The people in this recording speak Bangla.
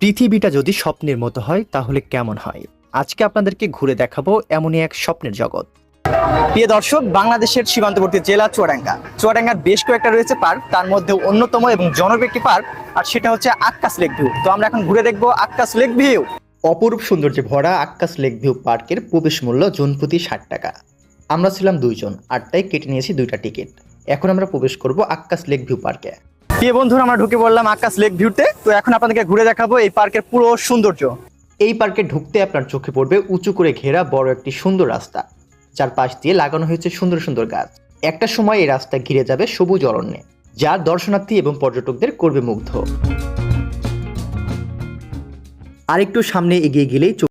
পৃথিবীটা যদি স্বপ্নের মতো হয় তাহলে কেমন হয়? আজকে আপনাদেরকে ঘুরে দেখাবো এমনই এক স্বপ্নের জগৎ। প্রিয় দর্শক, বাংলাদেশের সীমান্তবর্তী জেলা চুয়াডাঙ্গার বেশ কয়েকটা রয়েছে পার্ক, তার মধ্যে অন্যতম এবং জনপ্রিয় একটি পার্ক, আর সেটা হচ্ছে আক্কাস লেক ভিউ। তো আমরা এখন ঘুরে দেখবো আক্কাস লেক ভিউ। অপরূপ সৌন্দর্যে ভরা আক্কাস লেক ভিউ পার্কের প্রবেশ মূল্য জনপ্রতি 60 টাকা। আমরা ছিলাম 2 জন, আর তাই কেটে নিয়েছি 2টা টিকিট। এখন আমরা প্রবেশ করব আক্কাস লেক ভিউ পার্কে। প্রিয় বন্ধুরা, আমরা ঢুকে পড়লাম আক্কাস লেক ভিউতে। তো এখন আপনাদেরকে ঘুরে দেখাবো এই পার্কের পুরো সৌন্দর্য। এই পার্কে ঢুকতে আপনার চোখে পড়বে উঁচু করে ঘেরা বড় একটি সুন্দর রাস্তা, যার পাশ দিয়ে লাগানো হয়েছে সুন্দর সুন্দর গাছ। একটা সময় এই রাস্তা ঘিরে যাবে সবুজ অরণ্যে, যা দর্শনার্থী এবং পর্যটকদের করবে মুগ্ধ। আরেকটু সামনে এগিয়ে গেলেই